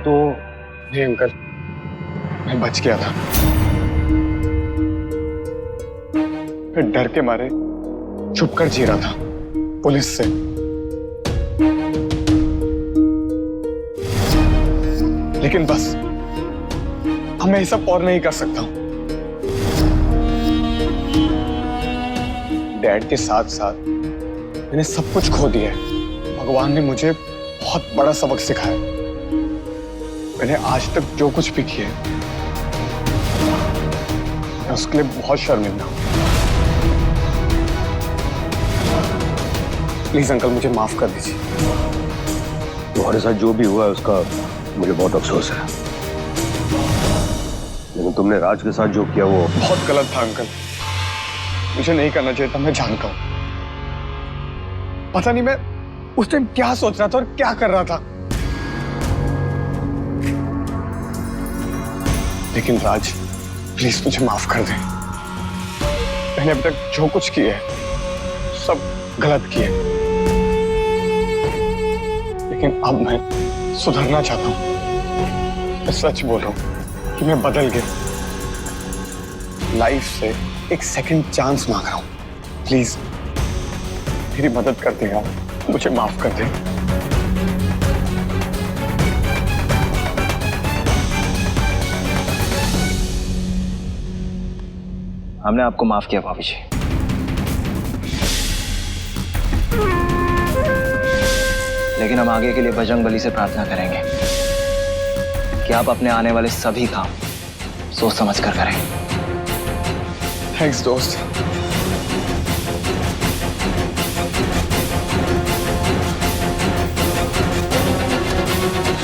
तो? नहीं अंकल, मैं बच गया था। फिर डर के मारे छुप कर जी रहा था पुलिस से। लेकिन बस अब मैं ये सब और नहीं कर सकता हूं। डैड के साथ साथ मैंने सब कुछ खो दिया है। भगवान ने मुझे बहुत बड़ा सबक सिखाया। मैंने आज तक जो कुछ भी किया है, मैं उसके लिए बहुत शर्मिंदा हूं। प्लीज अंकल, मुझे माफ कर दीजिए। तुम्हारे साथ जो भी हुआ है उसका मुझे बहुत अफसोस है, लेकिन तुमने राज के साथ जो किया वो बहुत गलत था अंकल। मुझे नहीं करना चाहिए था, मैं जानता हूं। पता नहीं मैं उस टाइम क्या सोच रहा था और क्या कर रहा था। लेकिन राज, प्लीज मुझे माफ कर दे। मैंने अब तक जो कुछ किया है सब गलत किया है। लेकिन अब मैं सुधरना चाहता हूं। मैं सच बोल रहा हूं कि मैं बदल गया। लाइफ से एक सेकंड चांस मांग रहा हूं। प्लीज मेरी मदद कर दे यार, मुझे माफ कर दे। हमने आपको माफ किया भाभी जी, लेकिन हम आगे के लिए बजरंगबली से प्रार्थना करेंगे कि आप अपने आने वाले सभी काम सोच समझ कर करें। थैंक्स दोस्त।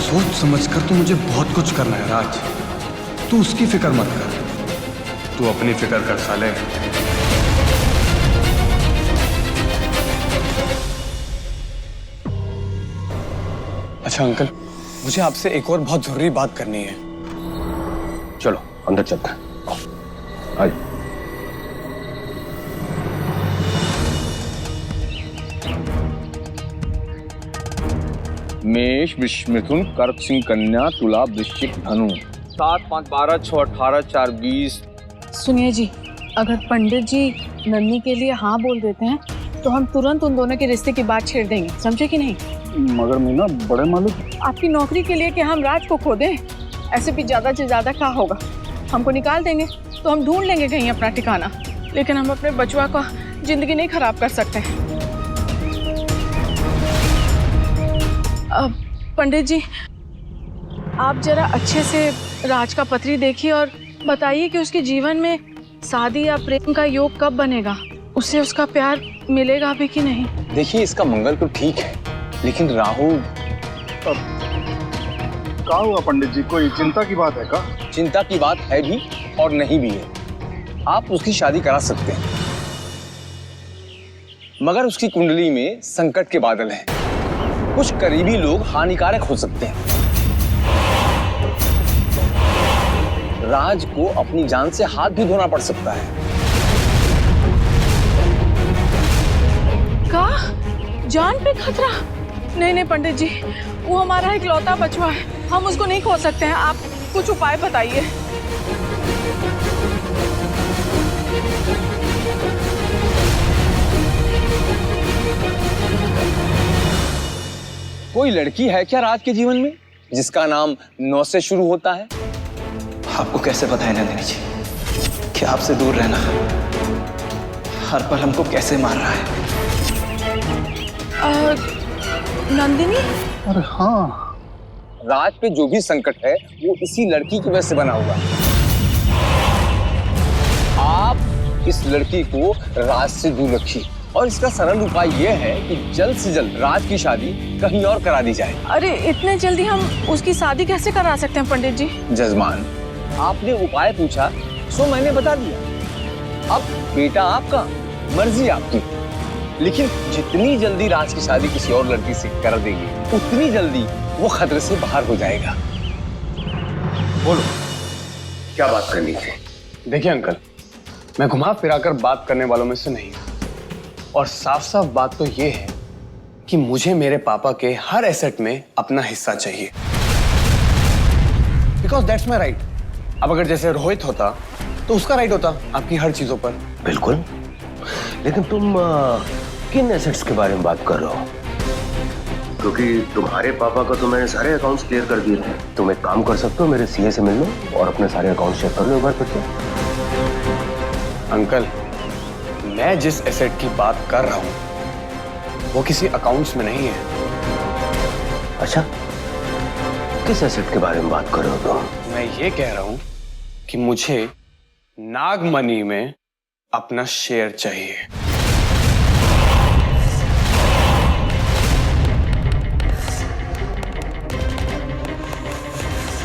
सोच समझ कर तो मुझे बहुत कुछ करना है राज। तू उसकी फिक्र मत कर, तू अपनी फिक्र कर साले। अच्छा अंकल, मुझे आपसे एक और बहुत जरूरी बात करनी है। चलो अंदर चलते हैं। आइए। मेष, वृष, मिथुन, कर्क, सिंह, कन्या, तुला, वृश्चिक, धनु। 7, 5, 12, 6, 18, 4, 20। सुनिए जी, अगर पंडित जी नन्ही के लिए हाँ बोल देते हैं तो हम तुरंत उन दोनों के रिश्ते की बात छेड़ देंगे, समझे कि नहीं? मगर मीना, बड़े मालिक। आपकी नौकरी के लिए कि हम राज को खो दें? ऐसे भी ज्यादा से ज्यादा क्या होगा, हमको निकाल देंगे तो हम ढूंढ लेंगे कहीं अपना ठिकाना, लेकिन हम अपने बचवा का जिंदगी नहीं खराब कर सकते। पंडित जी, आप जरा अच्छे से राज का पत्री देखिए और बताइए कि उसके जीवन में शादी या प्रेम का योग कब बनेगा, उसे उसका प्यार मिलेगा भी कि नहीं। देखिए, इसका मंगल तो ठीक है, लेकिन राहु। क्या हुआ पंडित जी, कोई चिंता की बात है का? चिंता की बात है भी और नहीं भी है। आप उसकी शादी करा सकते हैं, मगर उसकी कुंडली में संकट के बादल हैं। कुछ करीबी लोग हानिकारक हो सकते हैं। राज को अपनी जान से हाथ भी धोना पड़ सकता है। का जान पे खतरा? नहीं नहीं पंडित जी, वो हमारा इकलौता बचवा है, हम उसको नहीं खो सकते हैं। आप कुछ उपाय बताइए। कोई लड़की है क्या राज के जीवन में जिसका नाम 9 से शुरू होता है? आपको कैसे पता है नंदिनी जी कि आपसे दूर रहना हर पल हमको कैसे मार रहा है? नंदिनी? अरे हाँ, राज पे जो भी संकट है वो इसी लड़की की वजह से बना हुआ है। आप इस लड़की को राज से दूर रखिए और इसका सरल उपाय यह है कि जल्द से जल्द राज की शादी कहीं और करा दी जाए। अरे इतने जल्दी हम उसकी शादी कैसे करा सकते हैं पंडित जी? जजमान, आपने उपाय पूछा सो मैंने बता दिया। अब बेटा आपका, मर्जी आपकी, लेकिन जितनी जल्दी राज की शादी किसी और लड़की से कर देंगे उतनी जल्दी वो खतरे से बाहर हो जाएगा। बोलो, क्या बात करनी थी? देखिए अंकल, मैं घुमा फिराकर बात करने वालों में से नहीं हूं, और साफ साफ बात तो ये है कि मुझे मेरे पापा के हर एसेट में अपना हिस्सा चाहिए। Because that's my right. अब अगर जैसे रोहित होता तो उसका राइट होता आपकी हर चीजों पर। बिल्कुल, लेकिन तुम किन एसेट्स के बारे में बात कर रहे हो? क्योंकि तुम्हारे पापा का तो मैंने सारे अकाउंट्स क्लियर कर दिए थे। तुम एक काम कर सकते हो, मेरे सीए से मिल लो और अपने सारे अकाउंट्स चेक कर लो एक बार फिर से। अंकल, मैं जिस एसेट की बात कर रहा हूं वो किसी अकाउंट्स में नहीं है। अच्छा, किस एसेट के बारे में बात कर रहे हो तुम? मैं ये कह रहा हूं कि मुझे नागमणि में अपना शेयर चाहिए।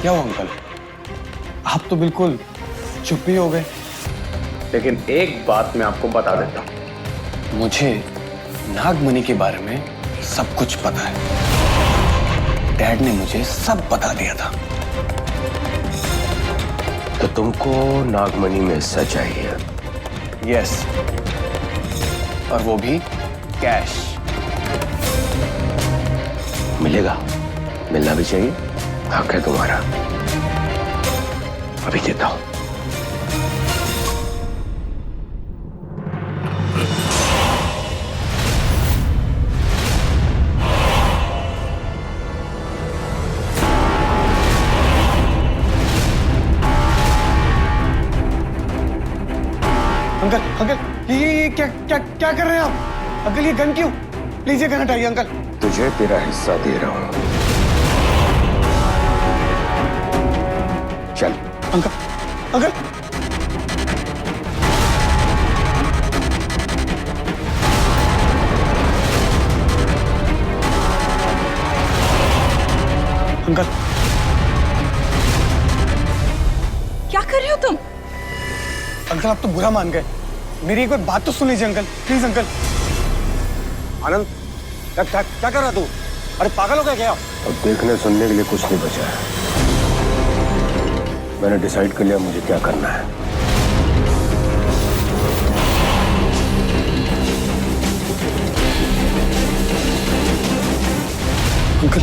क्या हुआ अंकल, आप तो बिल्कुल चुप ही हो गए। लेकिन एक बात मैं आपको बता देता हूं, मुझे नागमणि के बारे में सब कुछ पता है। डैड ने मुझे सब बता दिया था। तो तुमको नागमणि में हिस्सा चाहिए? यस, और वो भी कैश। मिलेगा, मिलना भी चाहिए, हक है तुम्हारा। अभी देता हूं। अंकल अंकल, ये क्या क्या क्या कर रहे हैं आप? अंकल ये गन क्यों? प्लीज ये गन हटाइए अंकल। तुझे तेरा हिस्सा दे रहा हूं, चल। अंकल अंकल, अंकल क्या कर रहे हो तुम? अंकल आप तो बुरा मान गए। मेरी एक बार बात तो सुन लीजिए अंकल, प्लीज अंकल। आनंद, क्या क्या क्या कर रहा तू? अरे पागल हो गया क्या? अब देखने सुनने के लिए कुछ नहीं बचा है। मैंने डिसाइड कर लिया मुझे क्या करना है। अंकल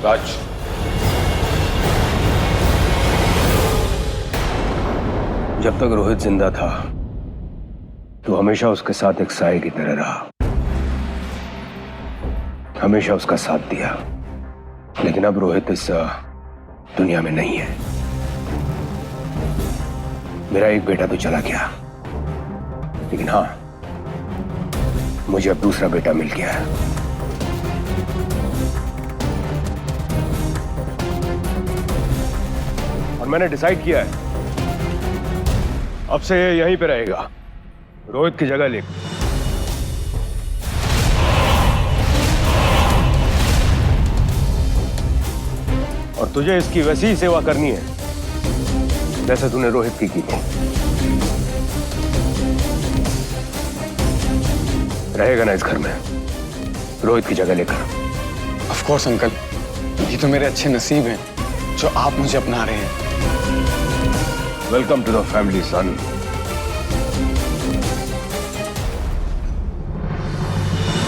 राज, जब तक रोहित जिंदा था तो हमेशा उसके साथ एक साए की तरह रहा, हमेशा उसका साथ दिया। लेकिन अब रोहित इस दुनिया में नहीं है। मेरा एक बेटा तो चला गया, लेकिन हाँ, मुझे अब दूसरा बेटा मिल गया है। और मैंने डिसाइड किया है अब से ये यहीं पे रहेगा, रोहित की जगह लेकर। और तुझे इसकी वैसी ही सेवा करनी है जैसे तूने रोहित की थी। रहेगा ना इस घर में रोहित की जगह लेकर? ऑफ कोर्स अंकल, ये तो मेरे अच्छे नसीब हैं जो आप मुझे अपना रहे हैं। वेलकम टू द फैमिली सन।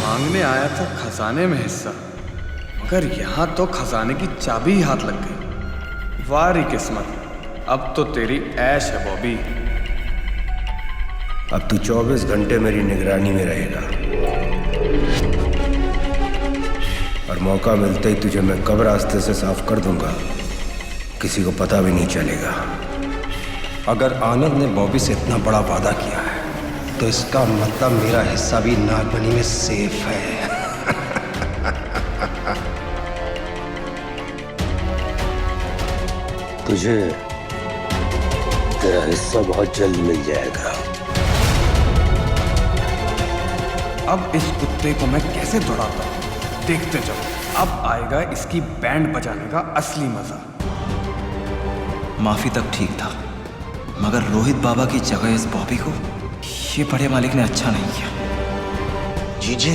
मांगने आया था खजाने में हिस्सा, मगर यहां तो खजाने की चाबी ही हाथ लग गई। वारी किस्मत, अब तो तेरी ऐश है बॉबी। अब तू 24 घंटे मेरी निगरानी में रहेगा और मौका मिलते ही तुझे मैं कब रास्ते से साफ कर दूंगा किसी को पता भी नहीं चलेगा। अगर आनंद ने बॉबी से इतना बड़ा वादा किया है तो इसका मतलब मेरा हिस्सा भी नागमणि में सेफ है। तुझे तेरा हिस्सा बहुत जल्द मिल जाएगा। अब इस कुत्ते को मैं कैसे दौड़ाता हूं, देखते जाओ। अब आएगा इसकी बैंड बजाने का असली मजा। माफी तक ठीक था, मगर रोहित बाबा की जगह इस बॉबी को ये बड़े मालिक ने अच्छा नहीं किया। जीजे,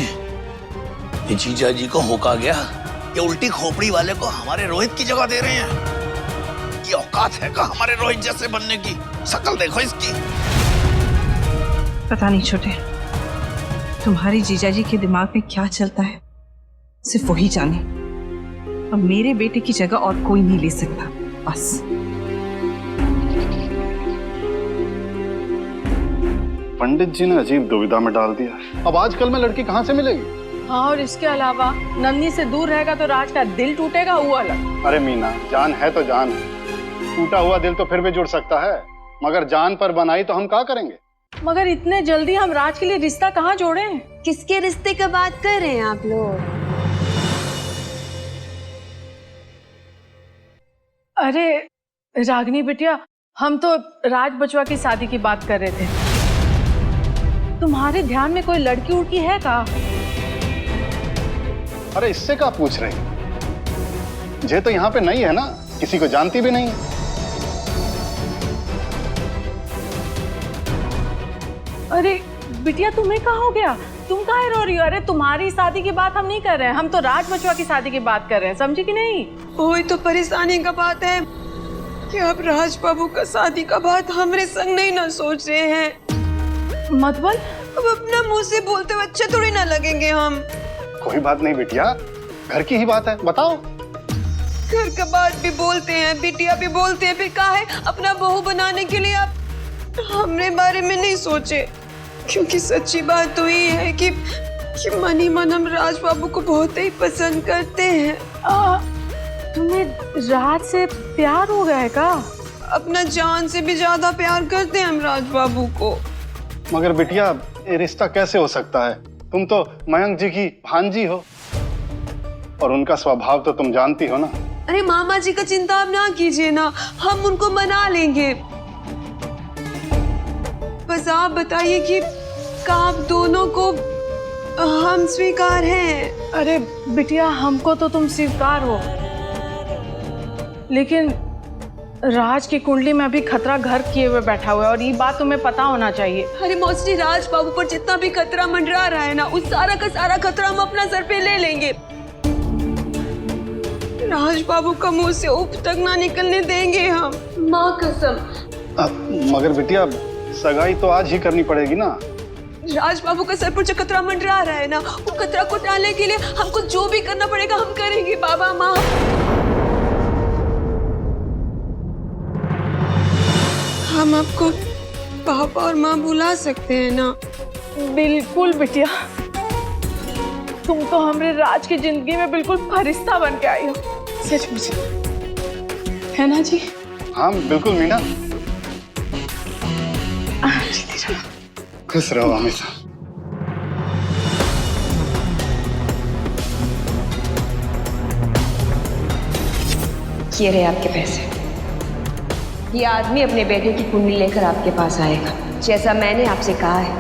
ये जीजा जी को होका गया। ये उल्टी खोपड़ी वाले को हमारे रोहित की जगह दे रहे हैं। ये औकात है का हमारे रोहित जैसे बनने की? शक्ल देखो इसकी। पता नहीं छोटे, तुम्हारी जीजाजी के दिमाग में क्या चलता है सिर्फ वही जाने। अब मेरे बेटे की जगह और कोई नहीं ले सकता, बस। पंडित जी ने अजीब दुविधा में डाल दिया। अब आजकल में लड़की कहाँ से मिलेगी? हाँ, और इसके अलावा नन्ही से दूर रहेगा तो राज का दिल टूटेगा, वो अलग। अरे मीना, जान है तो जान है। टूटा हुआ दिल तो फिर भी जुड़ सकता है, मगर जान पर बनाई तो हम क्या करेंगे? मगर इतने जल्दी हम राज के लिए रिश्ता कहाँ जोड़े? किसके रिश्ते का बात कर रहे हैं आप लोग? अरे रागिनी बिटिया, हम तो राज बचवा की शादी की बात कर रहे थे। तुम्हारे ध्यान में कोई लड़की उड़की है का? अरे इससे क्या पूछ रहे हैं? जे तो यहाँ पे नहीं है ना, किसी को जानती भी नहीं। अरे बिटिया, तुम्हें क्या हो गया? तुम काहे रो रही हो? अरे तुम्हारी शादी की बात हम नहीं कर रहे हैं, हम तो राज बचवा की शादी की बात कर रहे हैं, समझी कि नहीं? वही तो परेशानी का बात है कि अब राज बाबू का शादी का बात हमरे संग नहीं ना सोच रहे हैं। मतलब? अब अपना मुंह से बोलते हुए अच्छे थोड़ी ना लगेंगे हम। कोई बात नहीं बिटिया, घर की ही बात है, बताओ। घर का बात भी बोलते हैं, बिटिया भी बोलते हैं, फिर कहा है अपना बहू बनाने के लिए आप हमरे बारे में नहीं सोचे। क्योंकि सच्ची बात तो ये है कि मन ही मन हम राज बाबू को बहुत ही पसंद करते हैं। तुम्हें राज से प्यार हो गया है का? अपना जान से भी ज्यादा प्यार करते हैं हम राज बाबू को। मगर बिटिया, ये रिश्ता कैसे हो सकता है? तुम तो मयंक जी की भांजी हो और उनका स्वभाव तो तुम जानती हो ना। अरे मामा जी का चिंता आप ना कीजिए ना, हम उनको मना लेंगे। बस आप बताइए कि आप दोनों को हम स्वीकार हैं। अरे बिटिया, हमको तो तुम स्वीकार हो, लेकिन राज की कुंडली में अभी खतरा घर किए हुए बैठा हुआ है और ये बात तुम्हें पता होना चाहिए। अरे मौसी, राज बाबू पर जितना भी खतरा मंडरा रहा है ना, उस सारा का सारा खतरा हम अपना सर पे ले लेंगे। राज बाबू का मुंह से उफ तक ना निकलने देंगे हम, माँ कसम। मगर बिटिया, सगाई तो आज ही करनी पड़ेगी ना। राज बाबू का सर पर जो खतरा मंडरा रहा है ना, वो खतरा को टालने के लिए हमको जो भी करना पड़ेगा हम करेंगे। बाबा माँ, हम आपको पापा और माँ बुला सकते हैं ना? बिल्कुल बिटिया, तुम तो हमारे राज की जिंदगी में बिल्कुल फरिश्ता बन के आई हो, सचमुच, है ना जी? हाँ बिल्कुल मीना। खुश रहो हमेशा। ये रहे आपके पैसे। ये आदमी अपने बेटे की कुंडली लेकर आपके पास आएगा। जैसा मैंने आपसे कहा है,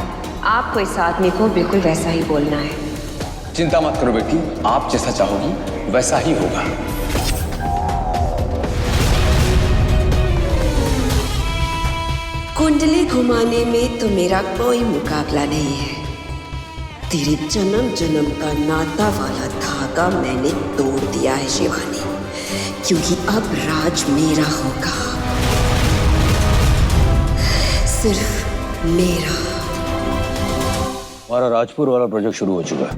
आपको इस आदमी को बिल्कुल वैसा ही बोलना है। चिंता मत करो बेटी, आप जैसा चाहोगी वैसा ही होगा। कुंडली घुमाने में तो मेरा कोई मुकाबला नहीं है। तेरे जन्म जन्म का नाता वाला धागा मैंने तोड़ दिया है शिवानी, क्योंकि अब राज मेरा होगा, सिर्फ मेरा। हमारा राजपुर वाला प्रोजेक्ट शुरू हो चुका है,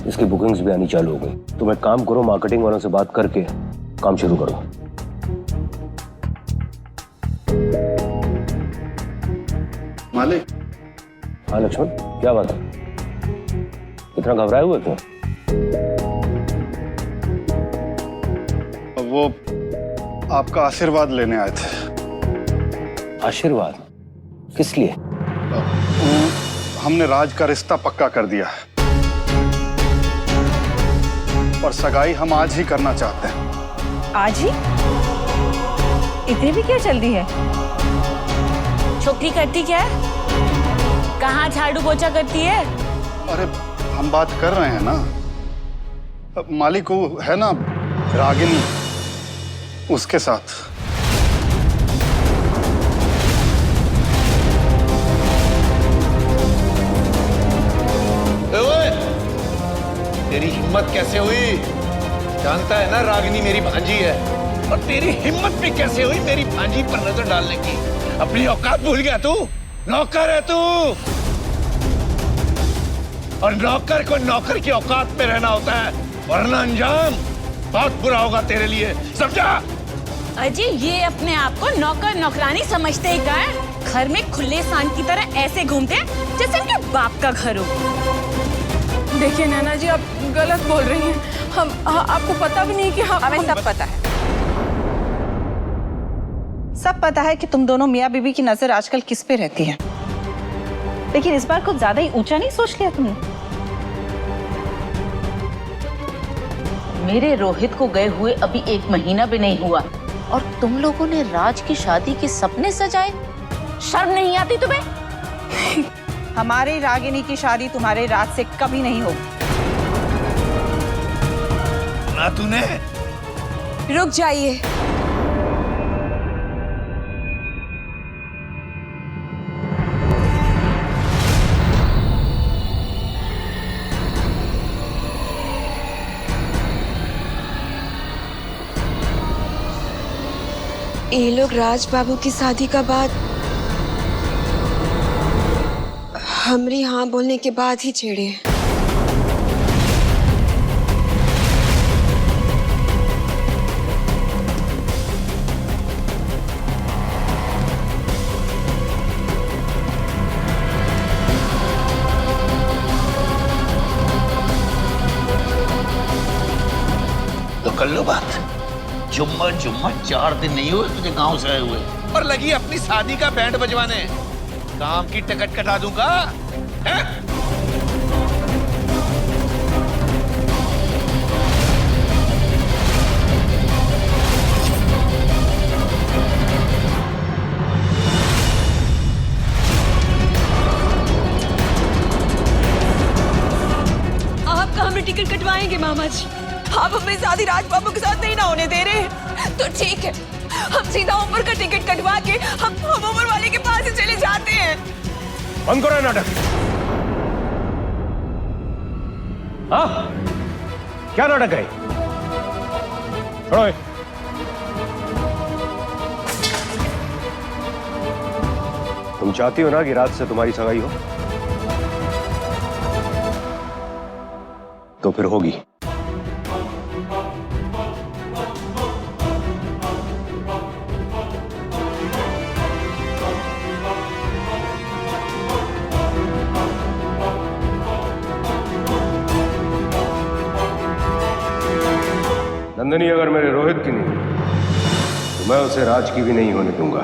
इसकी बुकिंग्स भी आनी चालू हो गई। तुम एक काम करो, मार्केटिंग वालों से बात करके काम शुरू करो। मालिक। हाँ लक्ष्मण, क्या बात है? इतना घबराए हुए तुम? वो आपका आशीर्वाद लेने आए थे। आशीर्वाद? किस लिए? हमने राज का रिश्ता पक्का कर दिया है और सगाई हम आज ही करना चाहते हैं। आज ही? इतनी भी क्या जल्दी है? छोकरी करती क्या है? कहाँ झाड़ू पोछा करती है? अरे हम बात कर रहे हैं ना, मालिक वो है ना रागिनी, उसके साथ। ओए, तेरी हिम्मत कैसे हुई जानता है ना रागिनी मेरी भांजी है, और तेरी हिम्मत भी कैसे हुई मेरी भांजी पर नजर डालने की? अपनी औकात भूल गया तू? नौकर है तू, और नौकर को नौकर की औकात पे रहना होता है, वरना अंजाम बहुत बुरा होगा तेरे लिए, समझा? अजी ये अपने आप को नौकर नौकरानी समझते ही का है? घर में खुले सांड की तरह ऐसे घूमते हैं जैसे उनके बाप का घर हो। देखिए नैना जी, आप गलत बोल रही हैं। आपको पता भी नहीं कि हमें सब पता है। सब पता है कि तुम दोनों मियाँ बीबी की नजर आजकल किस पे रहती है, लेकिन इस बार कुछ ज्यादा ही ऊंचा नहीं सोच लिया तुमने? मेरे रोहित को गए हुए अभी 1 महीना भी नहीं हुआ और तुम लोगों ने राज की शादी के सपने सजाए। शर्म नहीं आती तुम्हें? हमारी रागिनी की शादी तुम्हारे राज से कभी नहीं होगी। ना तूने? रुक जाइए। ये लोग राज बाबू की शादी का बाद हमरी हाँ बोलने के बाद ही छेड़े। तो कर लो बात। जुम्मा 4 दिन नहीं हुए तुझे गांव से आए हुए, और लगी अपनी शादी का बैंड बजवाने। काम की टिकट कटा दूंगा है? आप कहाँ में टिकट कटवाएंगे मामा जी? आप अपनी शादी राज बाबू के साथ नहीं ना होने दे रहे? तो ठीक है, हम सीधा ऊपर का टिकट कटवा के हम ऊपर वाले के पास ही चले जाते हैं। बंद करो नाटक। हाँ, क्या नाटक है? छोड़ो। तुम चाहती हो ना कि रात से तुम्हारी सगाई हो, तो फिर होगी। नंदनी अगर मेरे रोहित की नहीं तो मैं उसे राज की भी नहीं होने दूंगा।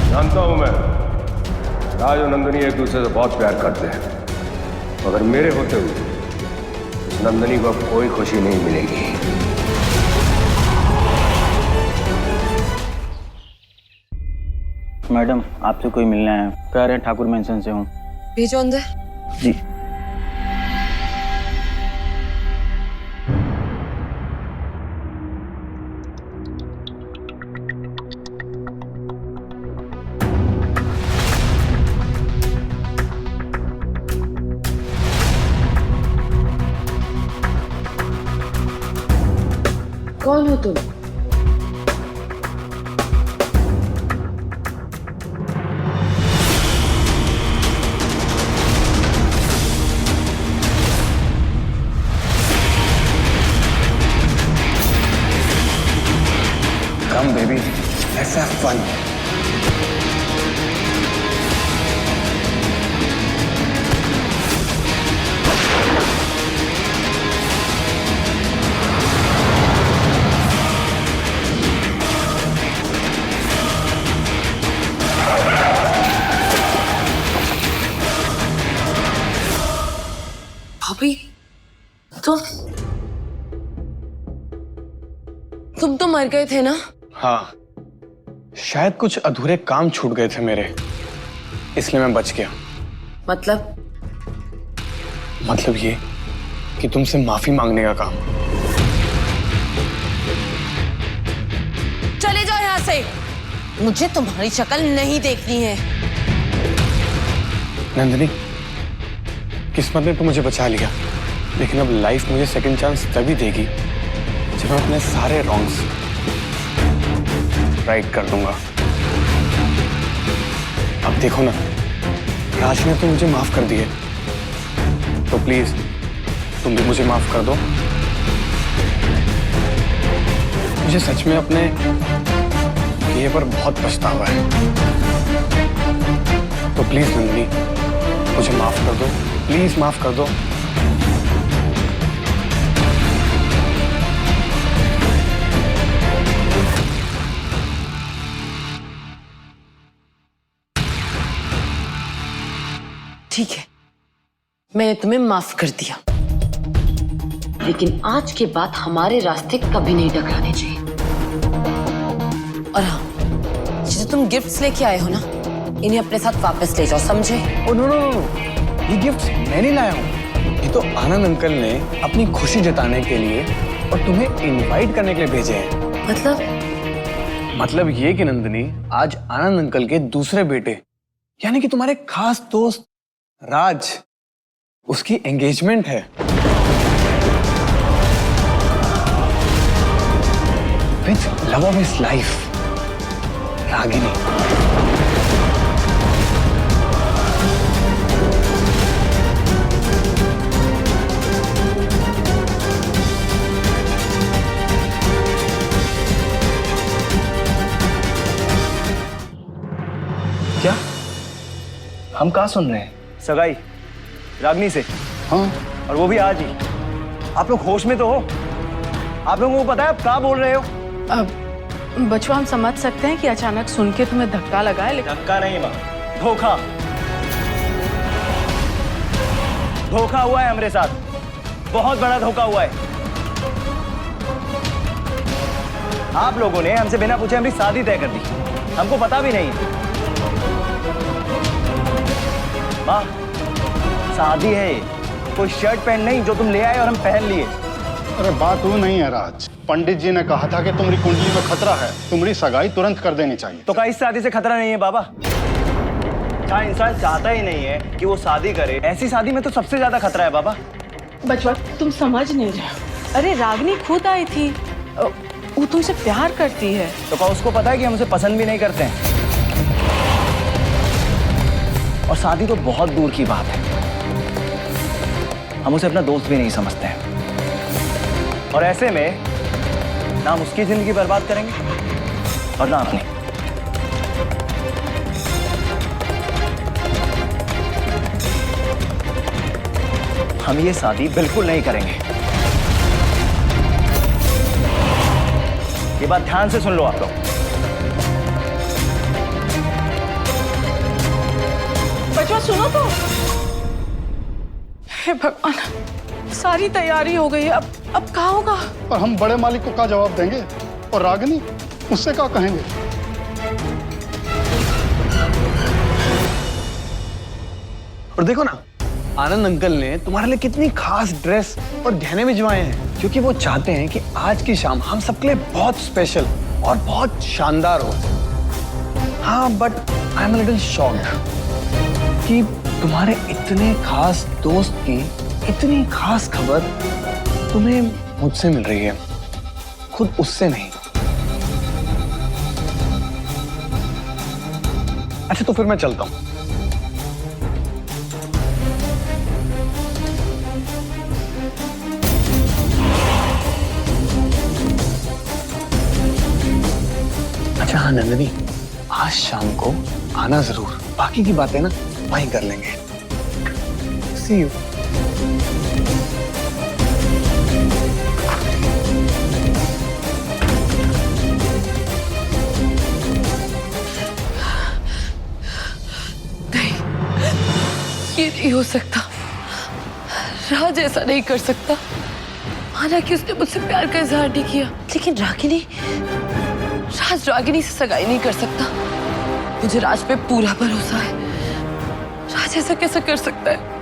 जानता हूं मैं, राज और नंदनी एक दूसरे से बहुत प्यार करते हैं, मगर मेरे होते हुए उस नंदनी को अब कोई खुशी नहीं मिलेगी। मैडम आपसे कोई मिलना है, कह रहे हैं ठाकुर मेंशन से हूँ। भेजो अंदर। जी। कौन हो तुम? Come baby, let's have fun. भाभी, तुम तो मर गए थे ना? हाँ, शायद कुछ अधूरे काम छूट गए थे मेरे, इसलिए मैं बच गया। मतलब ये कि तुमसे माफी मांगने का काम। चले जाओ यहाँ से, मुझे तुम्हारी शक्ल नहीं देखनी है। नंदिनी, किस्मत ने तो मुझे बचा लिया, लेकिन अब लाइफ मुझे सेकंड चांस तभी देगी जब मैं अपने सारे रॉन्ग्स राइट कर दूंगा। अब देखो ना, राज ने तो मुझे माफ कर दिया, तो प्लीज तुम भी मुझे माफ कर दो। मुझे सच में अपने किए पर बहुत पछतावा है, तो प्लीज नंदिनी मुझे माफ कर दो, प्लीज माफ कर दो। ठीक है, मैंने तुम्हें माफ कर दिया, लेकिन आज के बाद हमारे रास्ते कभी नहीं टकराने चाहिए। और हाँ, जो तुम गिफ्ट्स लेके आए हो ना, इन्हें अपने साथ वापस ले जाओ, समझे? ओ नो नो नो, ये गिफ्ट्स मैं नहीं लाया हूँ, ये तो आनंद अंकल ने अपनी खुशी जताने के लिए और तुम्हें इनवाइट करने के लिए भेजे हैं। मतलब ये कि नंदिनी, आज आनंद अंकल के दूसरे बेटे यानी कि तुम्हारे खास दोस्त राज, उसकी एंगेजमेंट है। With love of his life, Ragini. क्या हम कहाँ सुन रहे हैं? सगाई रागनी से? हाँ, और वो भी आज ही। आप लोग होश में तो हो? आप लोगों को पता है आप क्या बोल रहे हो? बचवा, हम समझ सकते हैं कि अचानक सुन के तुम्हें धक्का लगा है, लेकिन धक्का नहीं मां, धोखा। धोखा हुआ है हमारे साथ, बहुत बड़ा धोखा हुआ है। आप लोगों ने हमसे बिना पूछे हमारी शादी तय कर दी, हमको पता भी नहीं है। मां, शादी है, कोई शर्ट पैंट नहीं जो तुम ले आए और हम पहन लिए। अरे बात वो नहीं है राज, पंडित जी ने कहा था कि तुम्हारी कुंडली में खतरा है, तुम्हारी सगाई तुरंत कर देनी चाहिए। तो क्या इस शादी से खतरा नहीं है बाबा? क्या इंसान चाहता ही नहीं है कि वो शादी करे? ऐसी शादी में तो सबसे ज्यादा खतरा है बाबा। बचवा, तुम समझ नहीं रहे हो। अरे रागनी खुद आई थी, वो तुमसे प्यार करती है। तो क्या उसको पता है कि हम उसे पसंद भी नहीं करते हैं? और शादी तो बहुत दूर की बात है, हम उसे अपना दोस्त भी नहीं समझते हैं। और ऐसे में ना हम उसकी जिंदगी बर्बाद करेंगे और ना अपनी। हम ये शादी बिल्कुल नहीं करेंगे। ये बात ध्यान से सुन लो आप लोग। बचवा सुनो तो। हे भगवान, सारी तैयारी हो गई है, अब क्या होगा? और हम बड़े मालिक को क्या जवाब देंगे? और रागिनी, उससे क्या कहेंगे? और देखो ना, आनंद अंकल ने तुम्हारे लिए कितनी खास ड्रेस और गहने भिजवाए हैं, क्योंकि वो चाहते हैं कि आज की शाम हम सबके लिए बहुत स्पेशल और बहुत शानदार हो। हाँ, but I am a little shocked कि तुम्हारे इतने खास दोस्त की इतनी खास खबर तुम्हें मुझसे मिल रही है, खुद उससे नहीं। अच्छा, तो फिर मैं चलता हूं। अच्छा हाँ नंदिनी, आज शाम को आना जरूर, बाकी की बातें ना वहीं कर लेंगे। See you. ये नहीं हो सकता, राज ऐसा नहीं कर सकता। हालांकि उसने मुझसे प्यार का इजहार नहीं किया, लेकिन राज रागिनी से सगाई नहीं कर सकता। मुझे राज पे पूरा भरोसा है। राज ऐसा कैसे कर सकता है?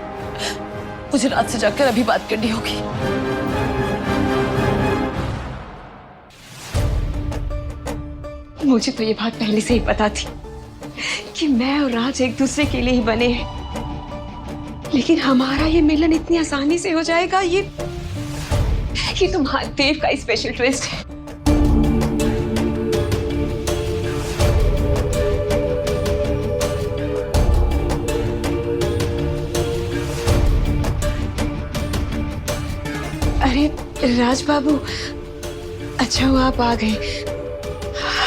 मुझे राज से जाकर अभी बात करनी होगी। मुझे तो ये बात पहले से ही पता थी कि मैं और राज एक दूसरे के लिए ही बने हैं। लेकिन हमारा ये मिलन इतनी आसानी से हो जाएगा, ये तो महादेव का स्पेशल ट्विस्ट है। अरे राज बाबू, अच्छा हुआ आप आ गए।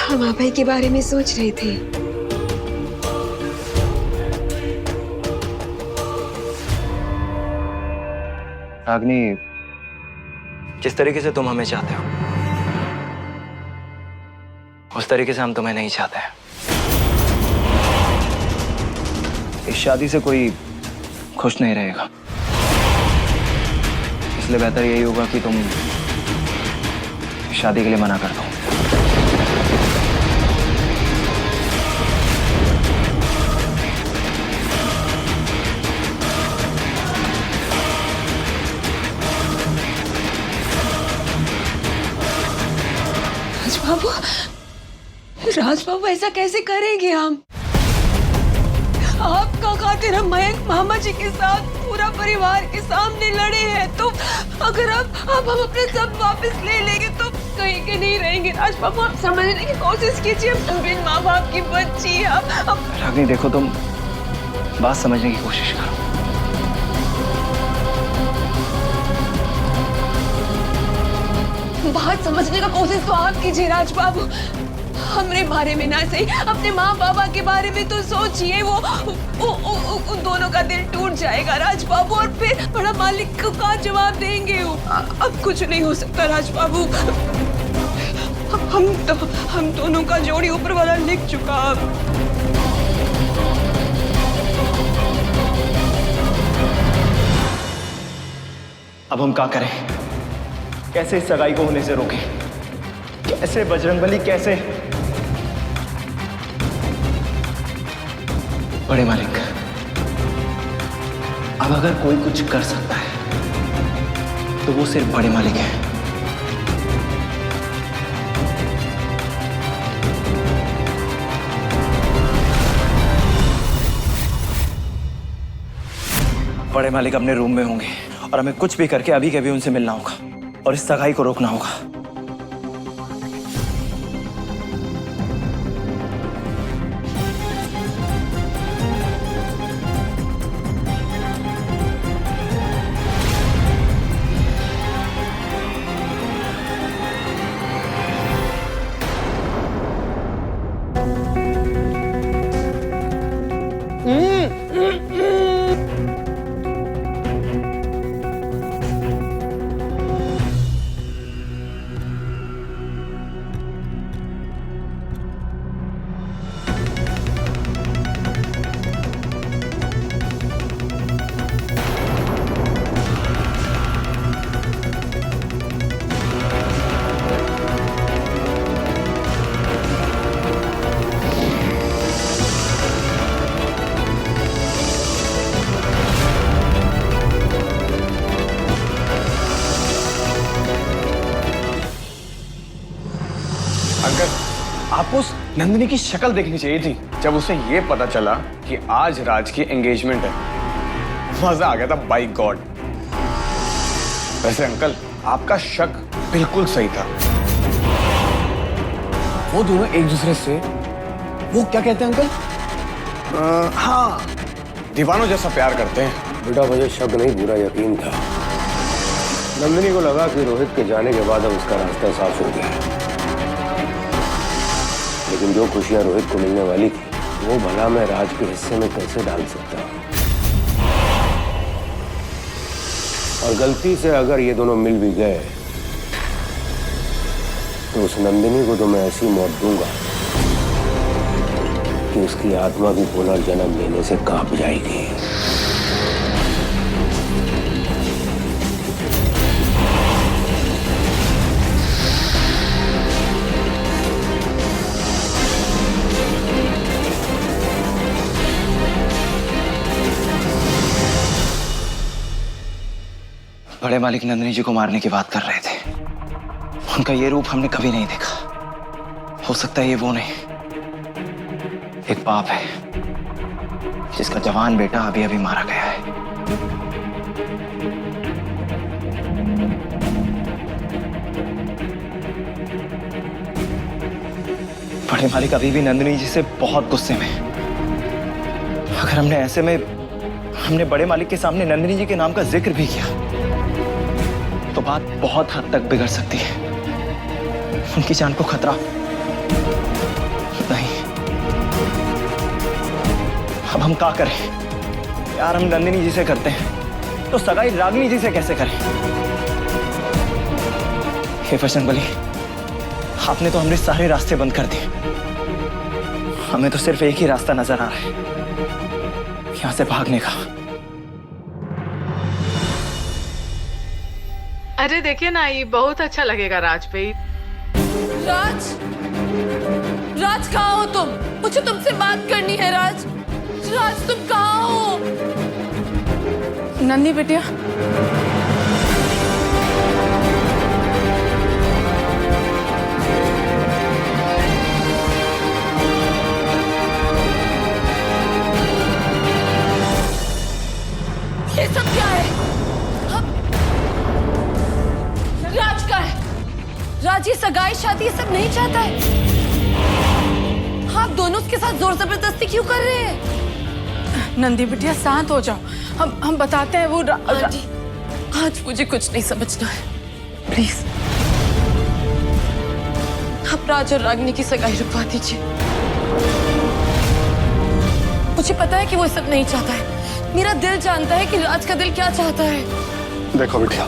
हम आप ही के बारे में सोच रहे थे। रागनी, जिस तरीके से तुम हमें चाहते हो उस तरीके से हम तुम्हें नहीं चाहते हैं। इस शादी से कोई खुश नहीं रहेगा, इसलिए बेहतर यही होगा कि तुम शादी के लिए मना कर दो। राज बाबू ऐसा कैसे करेंगे हम? आपका खातिर हम मयंक मामा जी के साथ पूरा परिवार के सामने लड़े हैं, तो अगर अब हम अपने सब वापस ले लेंगे तो कहीं के नहीं रहेंगे। राज बाबू, आप समझने की कोशिश कीजिए, हम बिन माँ बाप की बच्ची हैं। अब रागनी देखो, तुम बात समझने की कोशिश करो। बात समझने का कोशिश तो आप कीजिए राज बाबू। हमरे बारे में ना सही, अपने माँ बाबा के बारे में तो सोचिए। वो उन दोनों का दिल टूट जाएगा राज बाबू, और फिर बड़ा मालिक को क्या जवाब देंगे? अब कुछ नहीं हो सकता राज बाबू। हम दोनों का जोड़ी ऊपर वाला लिख चुका। अब हम क्या करें? कैसे इस सगाई को होने से रोकें? कैसे बजरंगबली, कैसे? बड़े मालिक, अब अगर कोई कुछ कर सकता है तो वो सिर्फ बड़े मालिक है। बड़े मालिक अपने रूम में होंगे और हमें कुछ भी करके अभी के अभी उनसे मिलना होगा और इस सगाई को रोकना होगा। आपको उस नंदिनी की शक्ल देखनी चाहिए थी जब उसे ये पता चला कि आज राज की एंगेजमेंट है। मजा आ गया था, बाय गॉड। वैसे अंकल, आपका शक बिल्कुल सही था। वो दोनों एक दूसरे से, वो क्या कहते हैं अंकल? हाँ, दीवानों जैसा प्यार करते हैं। बेटा, मुझे शक नहीं, पूरा यकीन था। नंदिनी को लगा कि रोहित के जाने के बाद अब उसका रास्ता साफ हो गया है, लेकिन जो खुशियां रोहित को मिलने वाली थी वो भला मैं राज के हिस्से में कैसे डाल सकता हूं? और गलती से अगर ये दोनों मिल भी गए तो उस नंदिनी को तो मैं ऐसी मौत दूंगा कि उसकी आत्मा भी पुनर्जन्म लेने से कांप जाएगी। बड़े मालिक नंदिनी जी को मारने की बात कर रहे थे। उनका ये रूप हमने कभी नहीं देखा। हो सकता है ये वो नहीं, एक बाप है जिसका जवान बेटा अभी अभी मारा गया है। बड़े मालिक अभी भी नंदिनी जी से बहुत गुस्से में। अगर हमने बड़े मालिक के सामने नंदिनी जी के नाम का जिक्र भी किया तो बात बहुत हद तक बिगड़ सकती है। उनकी जान को खतरा नहीं। अब हम क्या करें यार? हम नंदिनी जी से करते हैं तो सगाई रागिनी जी से कैसे करें? हे बजरंग बली, आपने तो हमने सारे रास्ते बंद कर दिए। हमें तो सिर्फ एक ही रास्ता नजर आ रहा है, यहां से भागने का। अरे देखिए ना, ये बहुत अच्छा लगेगा राज पे। राज, राज कहाँ हो तुम? मुझे तुमसे बात करनी है राज। राज तुम कहाँ हो? नंदी बिटिया, ये सब क्या है? राज का है। राज ये सगाई शादी ये सब नहीं चाहता है। आप दोनों उसके साथ जोर जबरदस्ती क्यों कर रहे हैं? नंदी बिटिया शांत हो जाओ। हम बताते हैं वो आंटी, आज मुझे कुछ नहीं समझना है, प्लीज। आप राज और रागिनी की सगाई रुकवा दीजिए। मुझे पता है कि वो सब नहीं चाहता है। मेरा दिल जानता है कि राज का दिल क्या चाहता है। देखो बिटिया,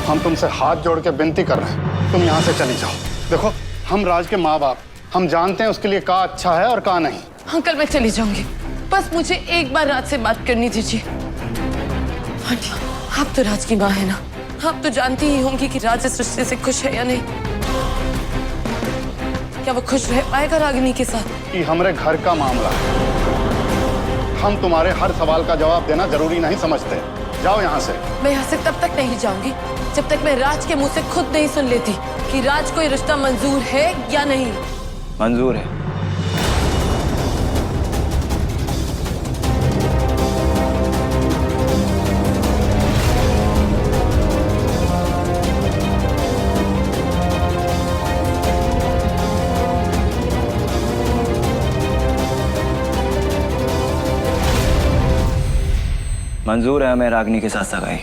हम तुमसे हाथ जोड़ के विनती कर रहे हैं, तुम यहाँ से चली जाओ। देखो, हम राज के माँ बाप, हम जानते हैं उसके लिए क्या अच्छा है और क्या नहीं। अंकल मैं चली जाऊंगी, बस मुझे एक बार राज से बात करनी दीजिए। आंटी, आप तो राज की माँ है ना, आप तो जानती ही होंगी कि राज इस रिश्ते से खुश है या नहीं। क्या वो खुश रह पाएगा रागिनी के साथ? ये हमारे घर का मामला है, हम तुम्हारे हर सवाल का जवाब देना जरूरी नहीं समझते। जाओ यहाँ से। मैं यहाँ से तब तक नहीं जाऊंगी जब तक मैं राज के मुंह से खुद नहीं सुन लेती कि राज को ये रिश्ता मंजूर है या नहीं। मंजूर है। मंजूर है हमें रागिनी के साथ सगाई।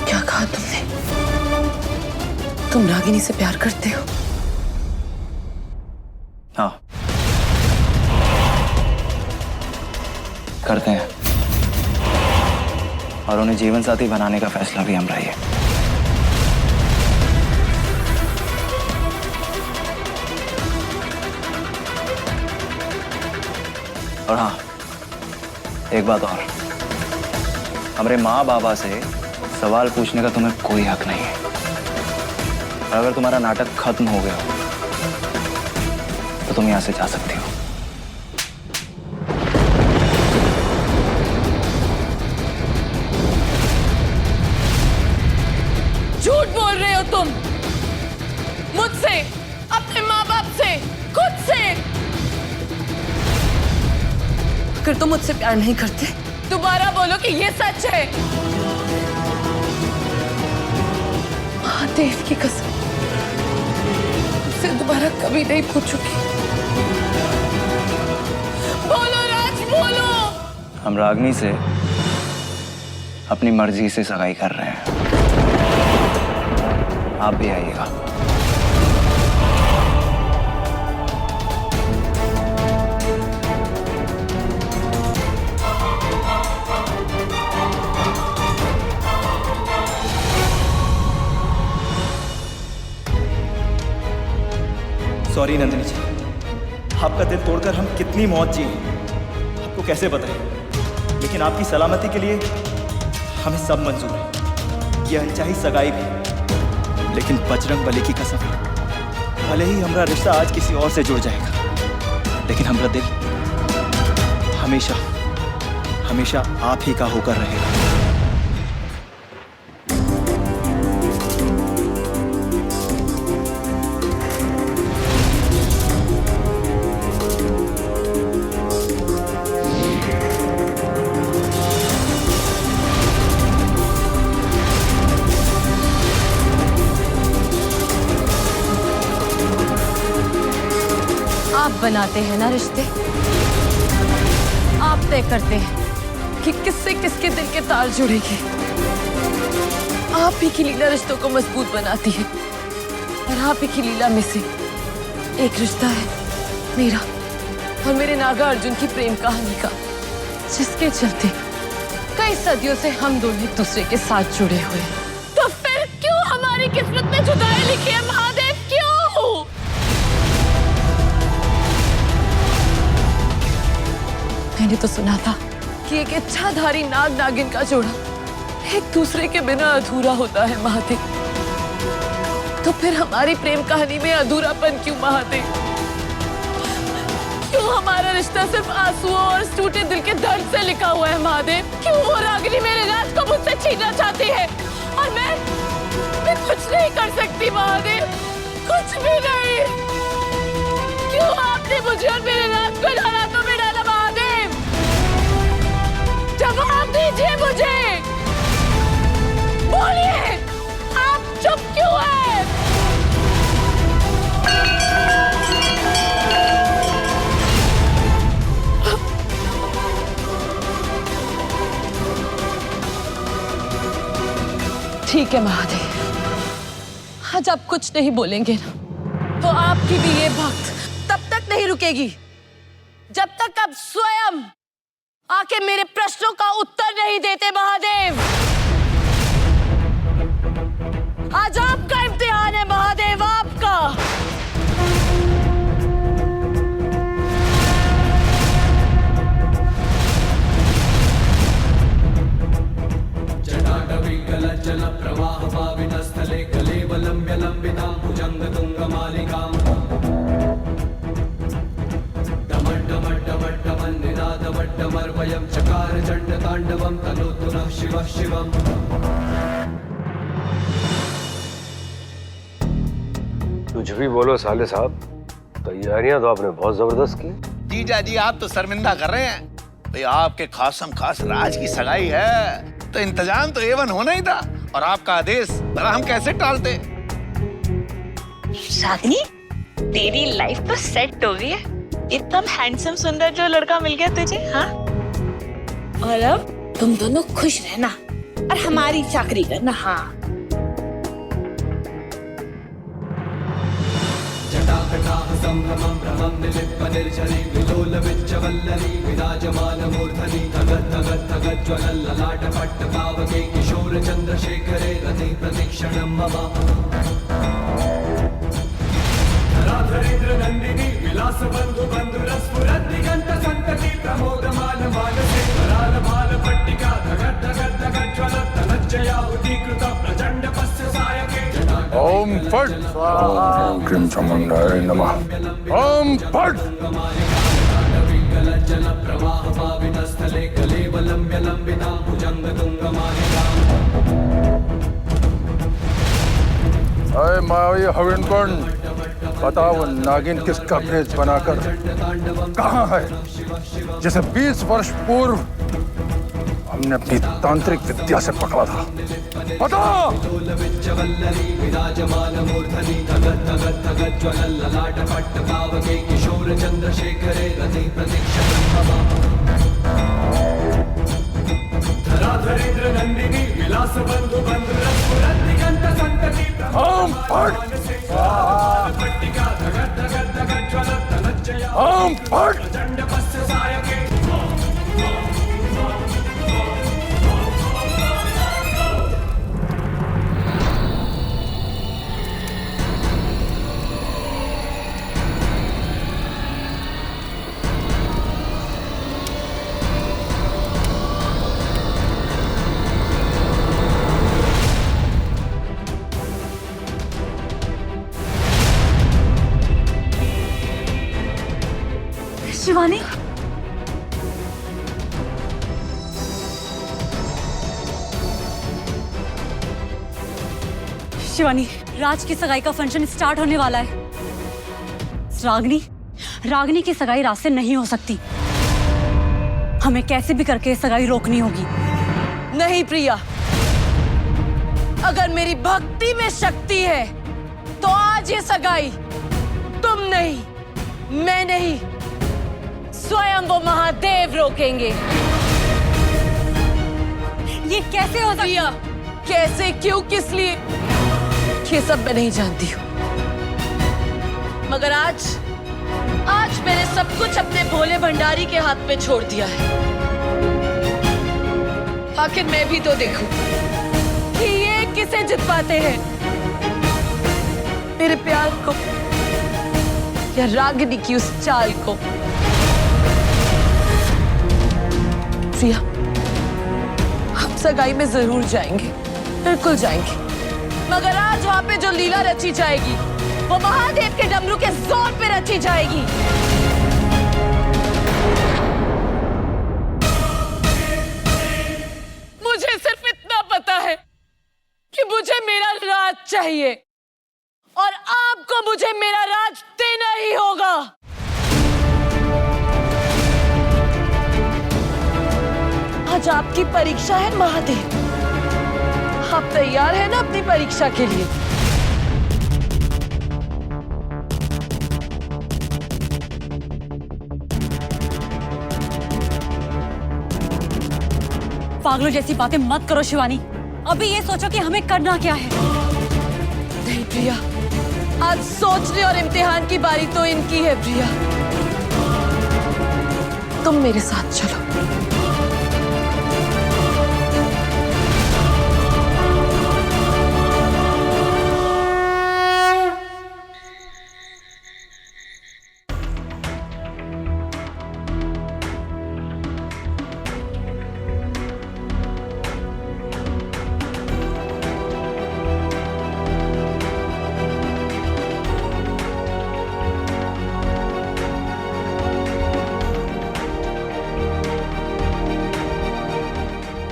क्या कहा तुमने? तुम रागिनी से प्यार करते हो? हाँ, करते हैं, और उन्हें जीवन साथी बनाने का फैसला भी हमारा ही है। और हाँ, एक बात और, हमारे माँ बाबा से सवाल पूछने का तुम्हें कोई हक नहीं है। और अगर तुम्हारा नाटक खत्म हो गया हो तो तुम यहां से जा सकते हो। झूठ बोल रहे हो तुम मुझसे, अपने माँ बाप से, खुद से। अगर तुम मुझसे प्यार नहीं करते, दोबारा बोलो कि ये सच है। महादेव की कसम, तुमसे दोबारा कभी नहीं पूछूंगी। बोलो राज, बोलो। हम रागिनी से अपनी मर्जी से सगाई कर रहे हैं। आप भी आइएगा। सॉरी नंदिनी जी, आपका दिल तोड़कर हम कितनी मौत जिए आपको कैसे बताएं, लेकिन आपकी सलामती के लिए हमें सब मंजूर है, ये अनचाही सगाई भी। लेकिन बजरंग बली की कसम, भले ही हमारा रिश्ता आज किसी और से जुड़ जाएगा, लेकिन हमारा दिल हमेशा हमेशा आप ही का होकर रहेगा। आप बनाते हैं ना रिश्ते, आप तय करते हैं कि किससे किसके दिल के तार जुड़ेंगे। आप ही की लीला रिश्तों को मजबूत बनाती है और आप ही की लीला में से एक रिश्ता है मेरा और मेरे नागा अर्जुन की प्रेम कहानी का, जिसके चलते कई सदियों से हम दोनों एक दूसरे के साथ जुड़े हुए हैं। तो फिर क्यों हमारी किस्मत में जुदाई लिखी है महादेव, क्यों? मैंने तो सुना था कि एक इच्छाधारी नाग नागिन का जोड़ा एक दूसरे के बिना अधूरा होता है महादेव। तो फिर हमारी प्रेम कहानी में अधूरापन क्यों महादेव? क्यों हमारा रिश्ता सिर्फ आंसुओं और टूटे दिल के दर्द से लिखा हुआ है महादेव? क्यों वो रागिनी मेरे राज को मुझसे छीनना चाहती है और मैं कुछ नहीं कर सकती महादेव, कुछ भी नहीं। क्यों आपने मुझे और मेरे राज को इन हालातों में डाला महादेव? जवाब दीजिए मुझे, बोलिए, आप चुप क्यों हैं? ठीक है महादेव, आज आप कुछ नहीं बोलेंगे ना, तो आपकी भी ये भक्त तब तक नहीं रुकेगी जब तक आप स्वयं आके मेरे प्रश्नों का उत्तर नहीं देते महादेव। आज आपका इम्तिहान है महादेव, आपका। जल प्रवाह पाविनस्थले कलेवलम्ब्य लंबितां भुजंग तुंग मालिकां डमड्डमड्डमड्डमन्निनादवड्डमर्वयं चकार चंड तांडवं तनोतु नः शिवः शिवम्। कुछ भी बोलो साले साहब, तैयारियां तो आपने बहुत जबरदस्त की। जीजा जी आप तो शर्मिंदा कर रहे हैं भाई, आपके खासम खास राज की सगाई है तो इंतजाम तो एवन होना ही था, और आपका आदेश भला हम कैसे टालते। शादी तेरी लाइफ तो सेट हो गई है, इतना हैंडसम सुंदर जो लड़का मिल गया तुझे। हाँ, और अब तुम दोनों खुश रहना और हमारी चाकरी करना। हाँ, जटाकटाह संभ्रमं भ्रमं निलिप्प निर्झरी विलोल विच्चवल्लरी विराजमान मूर्धनि धगत् धगत् धगत् ज्वलल् ललाट पट्ट पावके किशोर चंद्रशेखरे रति प्रतीक्षणं मम। धराधरेन्द्र नंदिनी विलास बंधु बंधुरस्फुरत् दिगंत संतति प्रमोदमान मानसे कराल भाल पट्टिका धगत् धगत् धगत् ज्वलत् तनज्जयाहुतीकृत प्रचंड पस्य सायके। ओम फट स्वाहा क्रीम चामुंडाय नमः। ओम फट जल प्रवाह पाविनस्थले कलेवलम्ब्य लंबितां भुजंग तुंग मालिकां। अरे मायावी हविन कुंड, बताओ नागिन किसका भेष बनाकर कहाँ है, जिसे 20 वर्ष पूर्व हमने अपनी तांत्रिक विद्या से पकड़ा था? बताओ। विराजमान मूर्धनि धगत् धगत् धगत् ज्वलल् ललाट पट्ट पावके किशोर चंद्रशेखरे रति प्रतीक्षणं मम। धराधरेन्द्र नंदिनी विलास बंधु बंधुरस्फुरत् दिगंत संतति ओम फट पट्टिका धगत् धगत् धगत् ज्वलत् तनज्जया ओम फट प्रचंड पस्य सायके। शिवानी, शिवानी, राज की सगाई का फंक्शन स्टार्ट होने वाला है। रागिनी की सगाई राज से नहीं हो सकती। हमें कैसे भी करके सगाई रोकनी होगी। नहीं प्रिया, अगर मेरी भक्ति में शक्ति है तो आज ये सगाई तुम नहीं, मैं नहीं, स्वयं वो महादेव रोकेंगे। ये कैसे हो प्रिया, कैसे, क्यों, किस लिए, ये सब मैं नहीं जानती हूँ, मगर आज मैंने सब कुछ अपने भोले भंडारी के हाथ में छोड़ दिया है। आखिर मैं भी तो देखूं कि ये किसे जितवाते हैं, मेरे प्यार को या रागिनी की उस चाल को। प्रिया, हम सगाई में जरूर जाएंगे, बिल्कुल जाएंगे, मगर आज वहां पे जो लीला रची जाएगी वो महादेव के डमरू के जोर पे रची जाएगी। मुझे सिर्फ इतना पता है कि मुझे मेरा राज चाहिए और आपको मुझे मेरा राज देना ही होगा। आज आपकी परीक्षा है महादेव, आप तैयार हैं ना अपनी परीक्षा के लिए? पागलों जैसी बातें मत करो शिवानी। अभी ये सोचो कि हमें करना क्या है। नहीं प्रिया, आज सोचने और इम्तिहान की बारी तो इनकी है। प्रिया, तुम मेरे साथ चलो।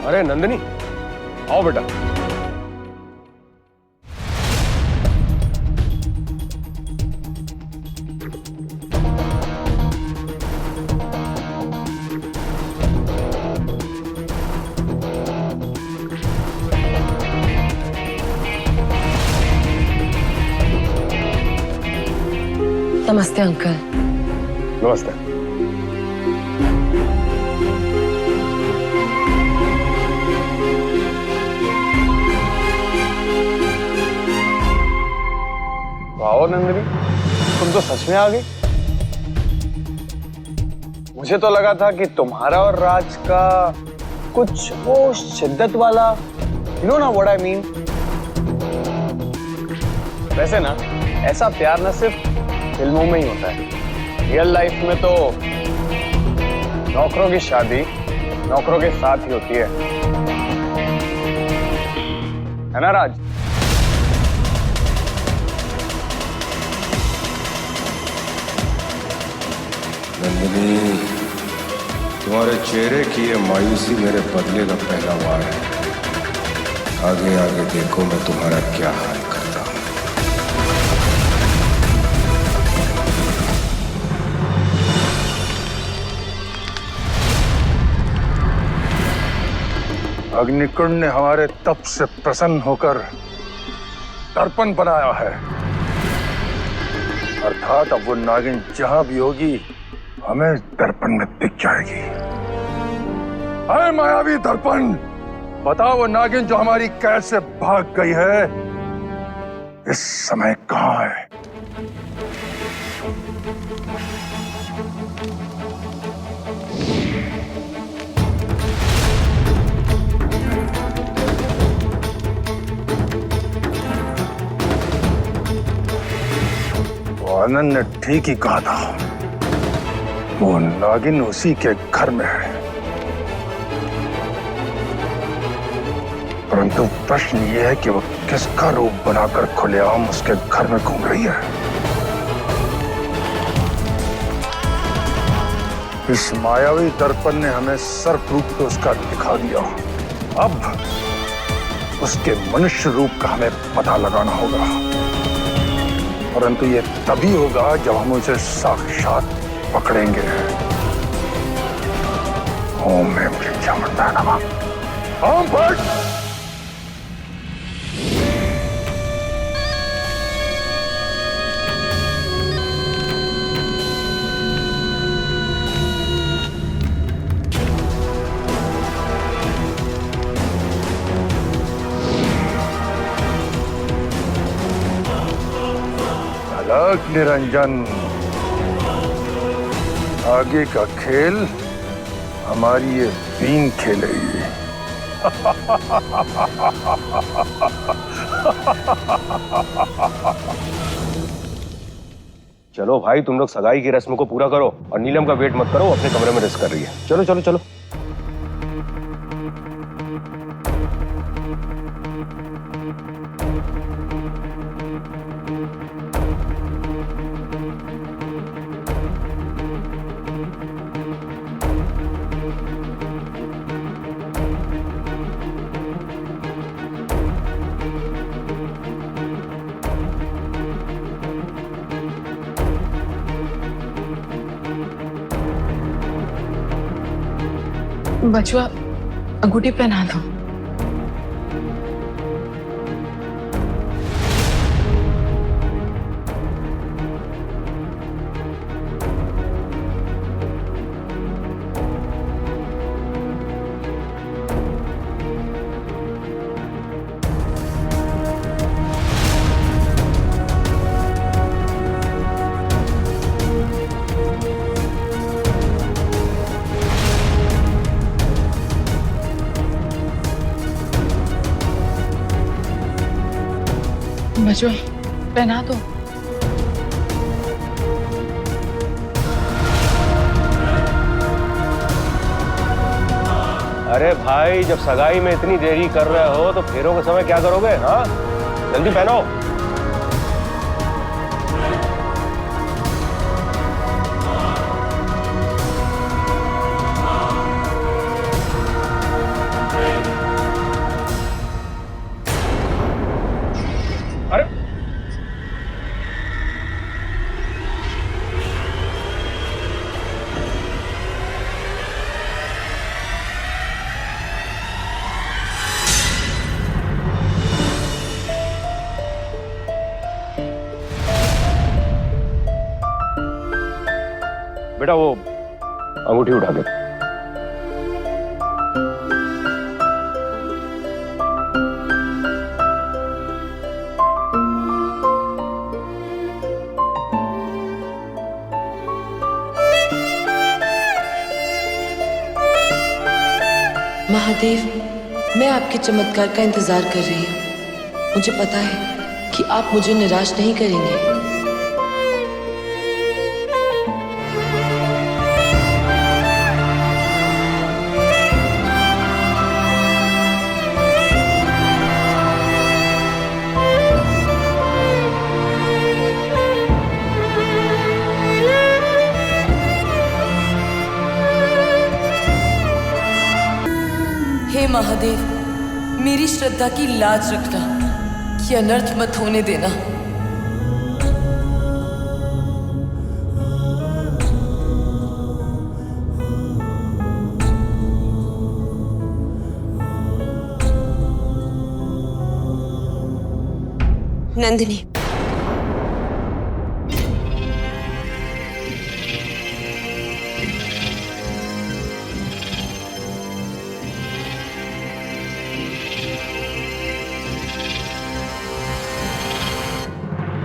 अरे नंदिनी, आओ बेटा। नमस्ते अंकल। नमस्ते। आओ नंदिनी, तुम तो सच में आ गई। मुझे तो लगा था कि तुम्हारा और राज का कुछ वो शिद्दत वाला, यू नो ना व्हाट आई मीन। वैसे ना ऐसा प्यार ना सिर्फ फिल्मों में ही होता है, रियल लाइफ में तो नौकरों की शादी नौकरों के साथ ही होती है ना राज? नंदिनी, तुम्हारे चेहरे की ये मायूसी मेरे बदले का पहला वार है। आगे आगे देखो मैं तुम्हारा क्या हाल करता हूं। अग्निकुंड ने हमारे तप से प्रसन्न होकर दर्पण बनाया है, अर्थात अब वो नागिन जहां भी होगी हमें दर्पण में दिख जाएगी। अरे मायावी दर्पण, बताओ वो नागिन जो हमारी कैद से भाग गई है इस समय कहां है? तो आनंद ने ठीक ही कहा था, वो नागिन उसी के घर में है। परंतु प्रश्न ये है कि वो किसका रूप बनाकर खुलेआम उसके घर में घूम रही है। इस मायावी दर्पण ने हमें सर्प रूप तो उसका दिखा दिया, अब उसके मनुष्य रूप का हमें पता लगाना होगा, परंतु ये तभी होगा जब हम उसे साक्षात पकड़ेंगे। ओम में चामुंडा नमः। ओम फट। अलग निरंजन, आगे का खेल हमारी ये बीन खेलेगी। चलो भाई, तुम लोग सगाई की रस्म को पूरा करो और नीलम का वेट मत करो, अपने कमरे में रेस्ट कर रही है। चलो चलो चलो। बचवा, अंगूठी पहना दो। बचवा, पहना दो। अरे भाई, जब सगाई में इतनी देरी कर रहे हो तो फेरों के समय क्या करोगे? हाँ, जल्दी पहनो। बेटा, वो अंगूठी उठा दे। महादेव, मैं आपके चमत्कार का इंतजार कर रही हूँ। मुझे पता है कि आप मुझे निराश नहीं करेंगे। हे महादेव, मेरी श्रद्धा की लाज रखना कि अनर्थ मत होने देना। नंदिनी,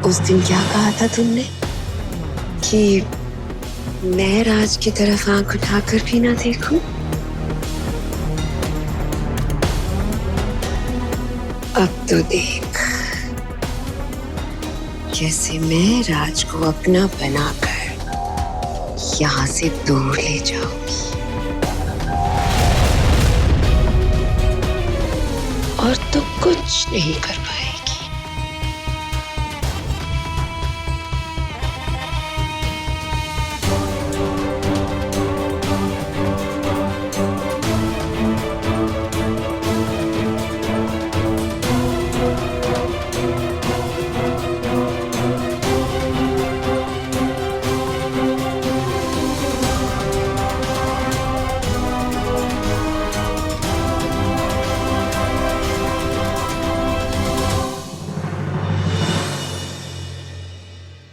उस दिन क्या कहा था तुमने कि मैं राज की तरफ आंख उठाकर भी ना देखूं? अब तो देख कैसे मैं राज को अपना बनाकर यहाँ से दूर ले जाऊंगी और तू कुछ नहीं कर पाएगी।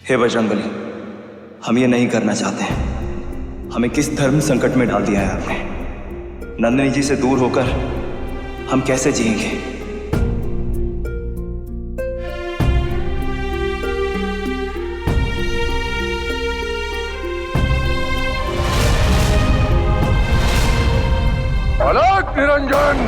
हे बजरंगबली, हम ये नहीं करना चाहते हैं। हमें किस धर्म संकट में डाल दिया है आपने। नंदिनी जी से दूर होकर हम कैसे जिएंगे? अलग निरंजन,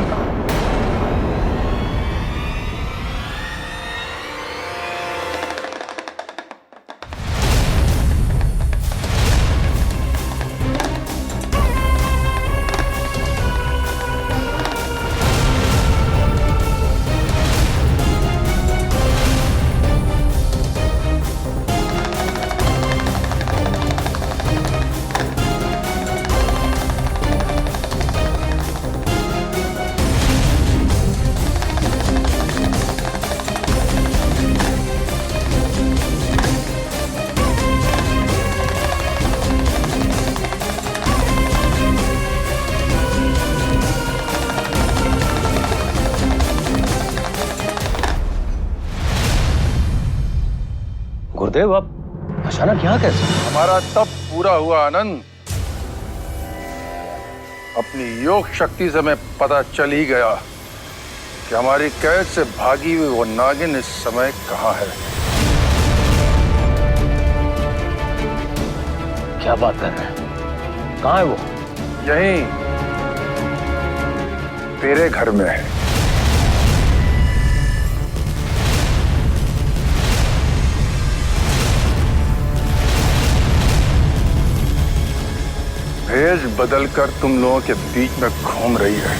गुरुदेव, आप अचानक यहाँ कैसे? हमारा तब पूरा हुआ आनंद। अपनी योग शक्ति से मैं पता चल ही गया कि हमारी कैद से भागी हुई वो नागिन इस समय कहाँ है। क्या बात कर रहे हैं? कहाँ है वो? यहीं तेरे घर में है। भेष बदलकर तुम लोगों के बीच में घूम रही है।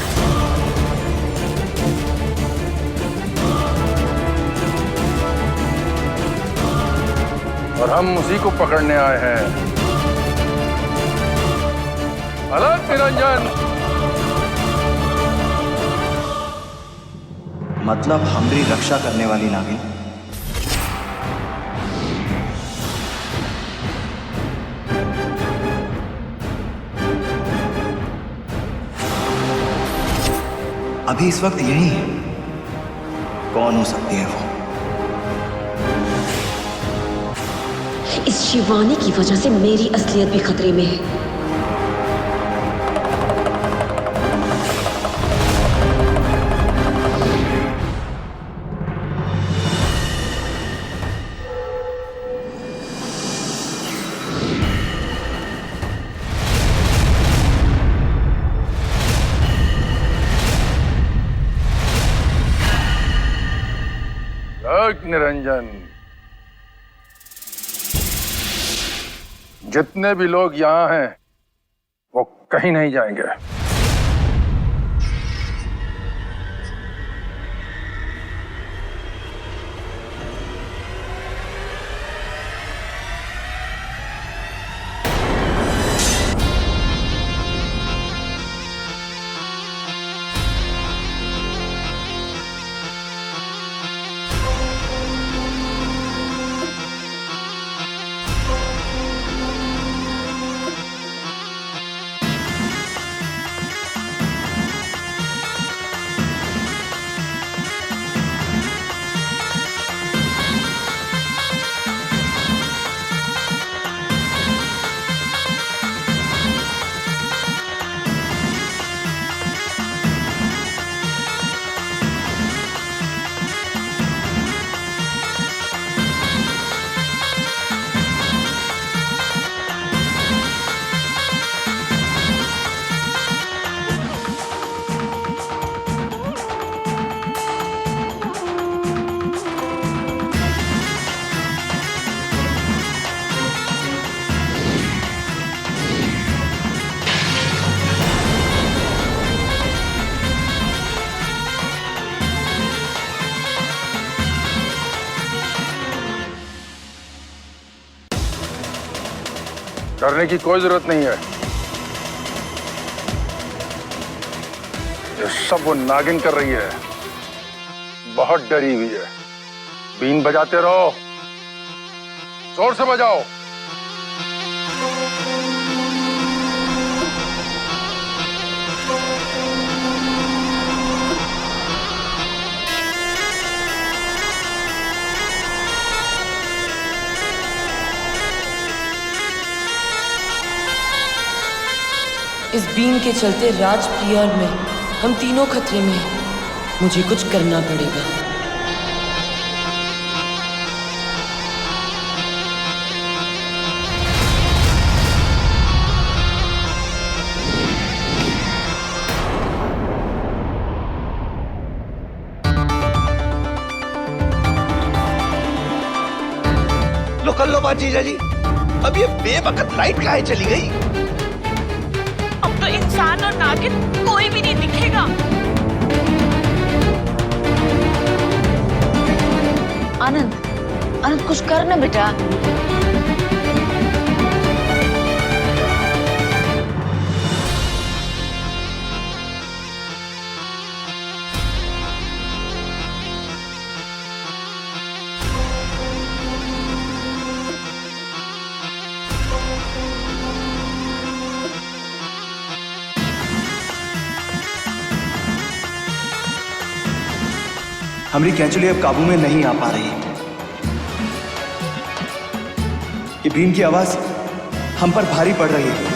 और हम उसी को पकड़ने आए हैं। अलग निरंजन। मतलब हमारी रक्षा करने वाली नागिन? अभी इस वक्त यही है। कौन हो सकती है वो? इस शिवानी की वजह से मेरी असलियत भी खतरे में है। निरंजन, जितने भी लोग यहाँ हैं वो कहीं नहीं जाएंगे। डरने की कोई जरूरत नहीं है। ये सब वो नागिन कर रही है। बहुत डरी हुई है। बीन बजाते रहो, जोर से बजाओ। इस बीन के चलते राज, प्रिया और मैं, हम तीनों खतरे में हैं। मुझे कुछ करना पड़ेगा। लो कर लो बात जीजा जी। अब ये बेवकत लाइट काहे चली गई? अब तो इंसान और नागिन कोई भी नहीं दिखेगा। आनंद, आनंद कुछ कर ना बेटा। हमारी कैंचुली अब काबू में नहीं आ पा रही। ये बीन की आवाज हम पर भारी पड़ रही है।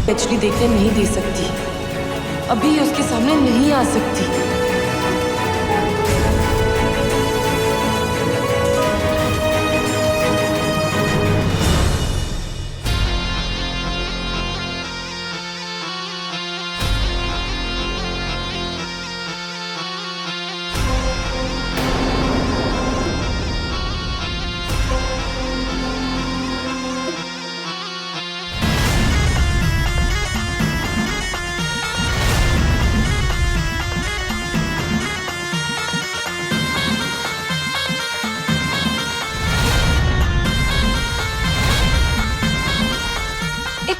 कैचुली देखने नहीं दे सकती, अभी उसके सामने नहीं आ सकती।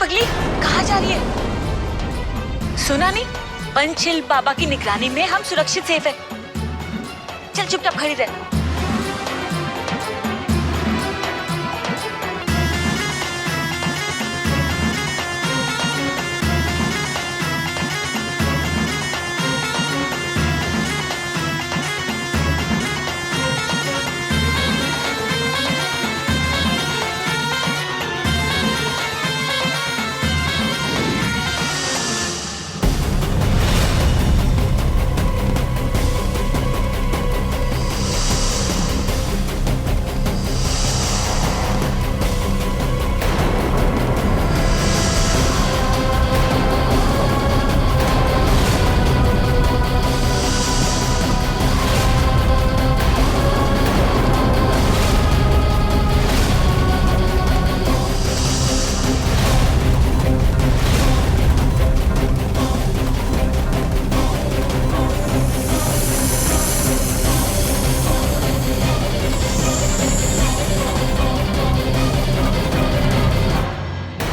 पगली कहाँ जा रही है? सुना नहीं? पंचशील बाबा की निगरानी में हम सुरक्षित सेफ है। चल चुपचाप खड़ी रह।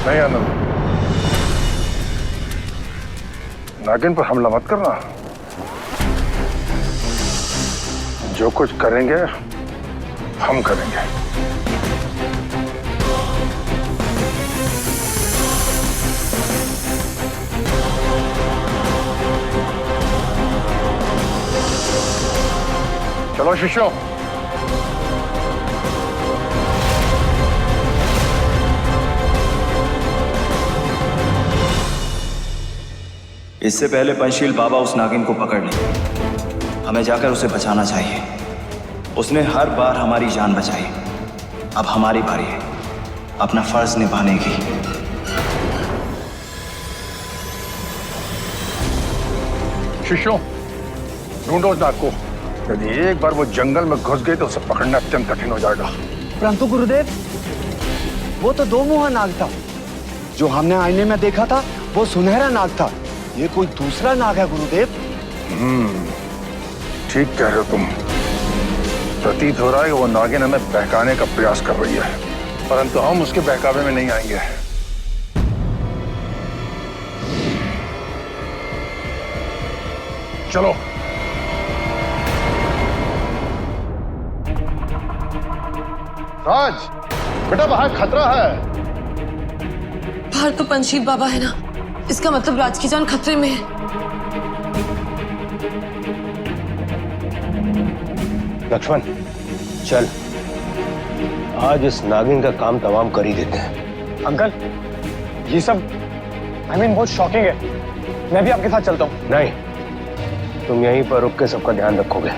नहीं आनंद, नागिन पर हमला मत करना। जो कुछ करेंगे हम करेंगे। चलो शिष्यों, इससे पहले पंचशील बाबा उस नागिन को पकड़ ले। हमें जाकर उसे बचाना चाहिए। उसने हर बार हमारी जान बचाई। अब हमारी बारी है अपना फर्ज निभाने की। शिष्यों, ढूंढो उस नाग को। यदि एक बार वो जंगल में घुस गई तो उसे पकड़ना अत्यंत कठिन हो जाएगा। परंतु गुरुदेव, वो तो दो मुहा नाग था। जो हमने आईने में देखा था वो सुनहरा नाग था। ये कोई दूसरा नाग है गुरुदेव। ठीक कह रहे हो तुम। प्रतीत हो रहा है कि वो नागिन हमें बहकाने का प्रयास कर रही है, परंतु हम उसके बहकावे में नहीं आएंगे। चलो। राज, बेटा बाहर खतरा है। बाहर तो पंचशील बाबा है ना, इसका मतलब राज की जान खतरे में है। लक्ष्मण चल, आज इस नागिन का काम तमाम कर ही देते हैं। अंकल, ये सब बहुत शॉकिंग है। मैं भी आपके साथ चलता हूँ। नहीं, तुम यहीं पर रुक के सबका ध्यान रखोगे।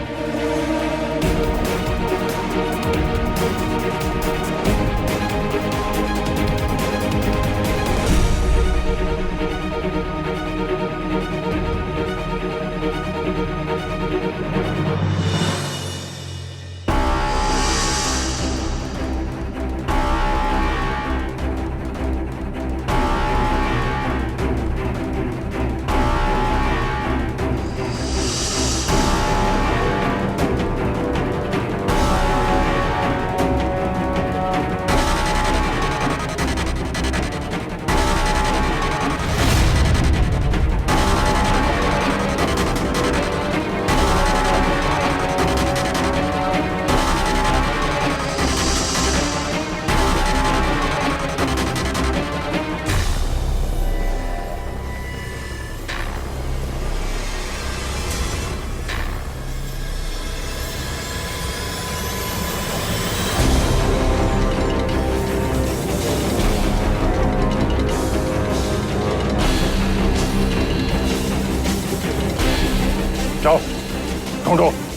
जाओ, ढूंढो।